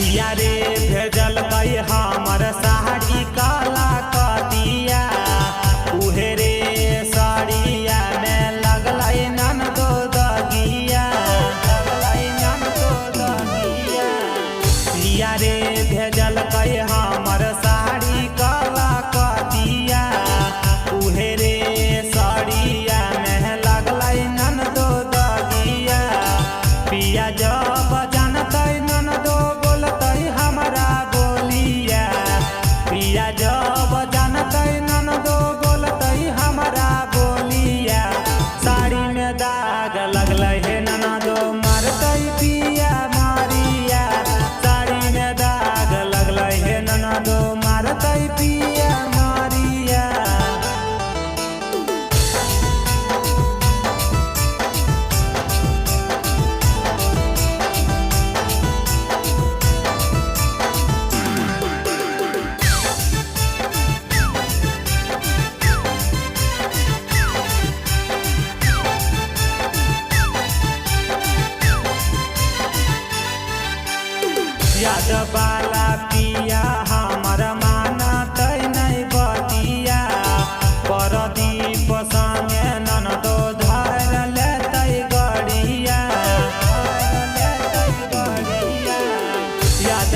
पिया रे भेजल कई हमर साड़ी काला कतिया उहे रे साड़िया में लगलै नन दो दगिया पिया रे भेजल कई हमर साड़ी काला कतिया उहे रे साड़िया में लगलै नन दो दगिया पिया जब जानतै नन दो हमारा बोलिया पिया जब जानतै नन दो बोलतै हमारा बोलिया साड़ी में दाग लगलै हे नन दो मारतै पिया मारिया साड़ी में दाग लगलै हे नन दो मारतै पिया मारिया। याद बाला पिया हमर मानतै नहीं बतिया परदीप संगे नन दो धर लेतै गड़िया याद